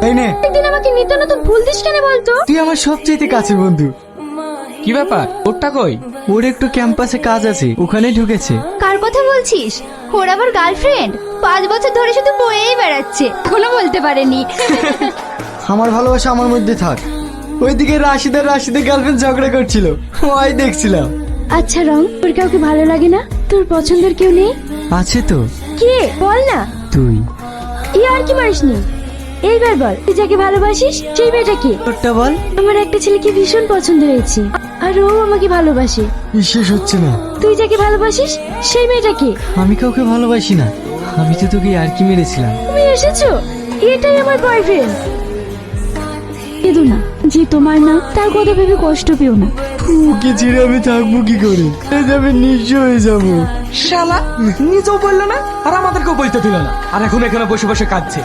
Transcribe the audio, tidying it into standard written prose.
এই নে, একদিন আমাকে নিত্য নতুন ফুল দিস কেন বলতো? তুই আমার সবচেয়ে কাছের বন্ধু। কি ব্যাপার, ওরটা কই? ওর একটু ক্যাম্পাসে কাজ আছে, ওখানে ঢুকেছে। কার কথা বলছিস? ওর আবার গার্লফ্রেন্ড 5 বছর ধরে শুধু বয়েই বেড়াচ্ছে, এখনো বলতে পারেনি। আমার ভালোবাসা আমার মধ্যে থাক। ওইদিকে রাশিদের গার্লফ্রেন্ড ঝগড়া করছিল, ওই দেখছিলাম। আচ্ছা রং, তোর কাউকে ভালো লাগে না? তোর পছন্দের কেউ নেই? আছে তো, কে বল না। তুই। আর কি পারিসনি? এইবার বল, তুই যাকে ভালোবাসিস সেই মেয়েটা কে? তোরটা বল। আমার একটা ছেলেকে ভীষণ পছন্দ হয়েছে, আর ও আমাকে ভালোবাসে। বিশ্বাস হচ্ছে না। তুই যাকে ভালোবাসিস সেই মেয়েটা কে? আমি কাউকে ভালোবাসি না, আমি তো তোকে আর কি মেরেছিলাম। তুমি এসেছো, এটাই আমার বয়ফ্রেন্ড। কেঁদো না, যে তোমার না তার কথা ভেবে কষ্ট পেও না। ওকে ছেড়ে আমি থাকবো কি করে? আমি নিঃস্ব হয়ে যাবো। শালা নিজেও বললো না আর আমাদেরকেও বলতে দিল না, আর এখন এখানে বসে বসে কাঁদছে।